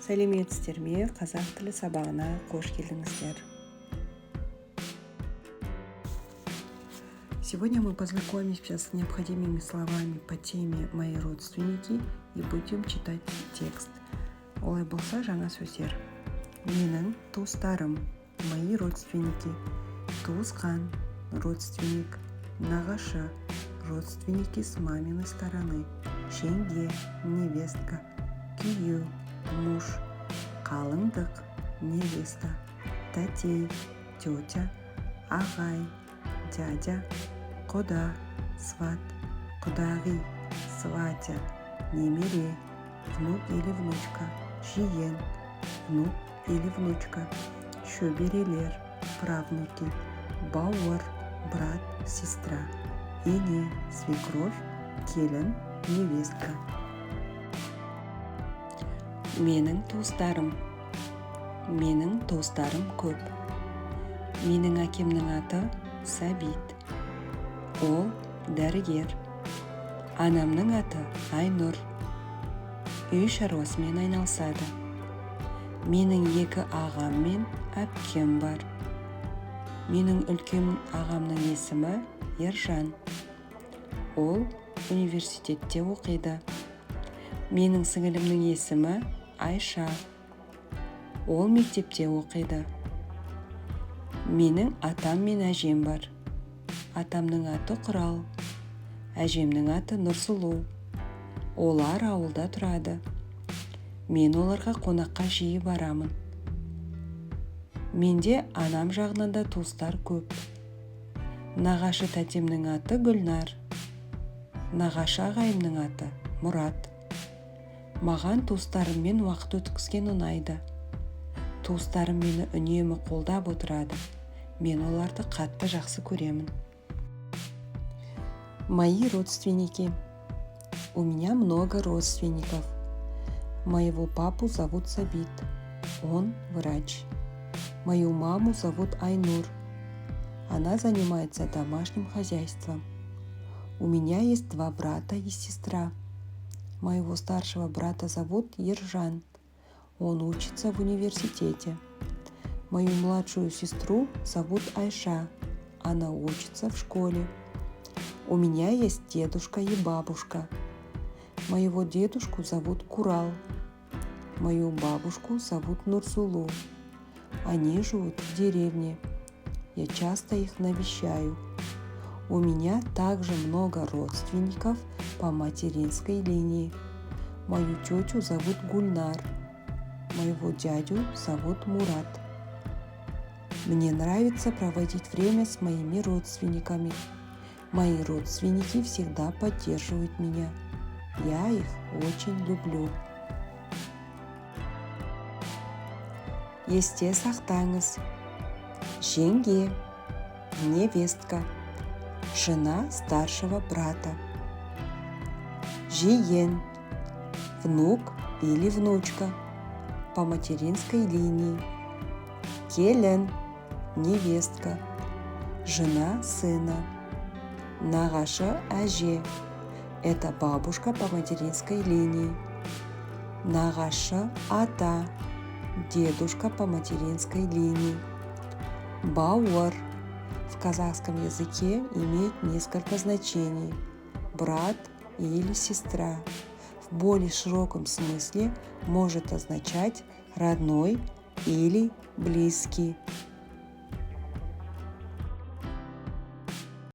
Сәлеметсіздер ме? Қазақ тілі сабағына қош келдіңіздер. Сегодня мы познакомимся с необходимыми словами по теме «Мои родственники» и будем читать текст. Олай болса жаңа сөздер. Менің туыстарым, мои родственники, туысқан, родственник, нағашы, родственники с маминой стороны, жеңге, невестка, күйеу, муж, қалыңдық, невеста, тәтей, тетя, ағай, дядя, құда, сват, құдағи, сватя, немере, внук или внучка, жиен, внук или внучка, шөберелер, правнуки, бауыр, брат, сестра, ене, свекровь, келін, невестка. Менің туыстарым көп. Менің әкемнің аты Сәбит. Ол дәрігер. Анамның аты Айнұр. Үй шаруасымен айналысады. Менің 2 ағам мен әпкем бар. Менің үлкен ағамның есімі Ержан. Ол университетте оқиды. Менің сіңілімнің есімі Айша. Ол мектепте оқиды. Менің атам мен әжем бар. Атамның аты Құрал. Әжемнің аты Нұрсұлу. Олар ауылда тұрады. Мен оларға қонаққа жиі барамын. Менде анам жағынан да туыстар көп. Нағашы тәтемнің аты Гүлнар. Нағашы ағайымның аты Мұрат. Маған туыстарыммен уақыт өткізген ұнайды. Туыстарым мені үнемі қолдап отырады. Мен оларды қатты жақсы көремін. Мои родственники. У меня много родственников. Моего папу зовут Сабит. Он врач. Мою маму зовут Айнур. Она занимается домашним хозяйством. У меня есть 2 брата и сестра. Моего старшего брата зовут Ержан. Он учится в университете. Мою младшую сестру зовут Айша. Она учится в школе. У меня есть дедушка и бабушка. Моего дедушку зовут Курал. Мою бабушку зовут Нурсулу. Они живут в деревне. Я часто их навещаю. У меня также много родственников по материнской линии. Мою тетю зовут Гульнар. Моего дядю зовут Мурат. Мне нравится проводить время с моими родственниками. Мои родственники всегда поддерживают меня. Я их очень люблю. Есте сақтаңыз. Жеңге, невестка, жена старшего брата. Жиен, внук или внучка по материнской линии. Келін, невестка, жена сына. Нағашы әже, это бабушка по материнской линии. Нағашы ата, дедушка по материнской линии. Бауыр в казахском языке имеет несколько значений. Брат или сестра. В более широком смысле может означать родной или близкий.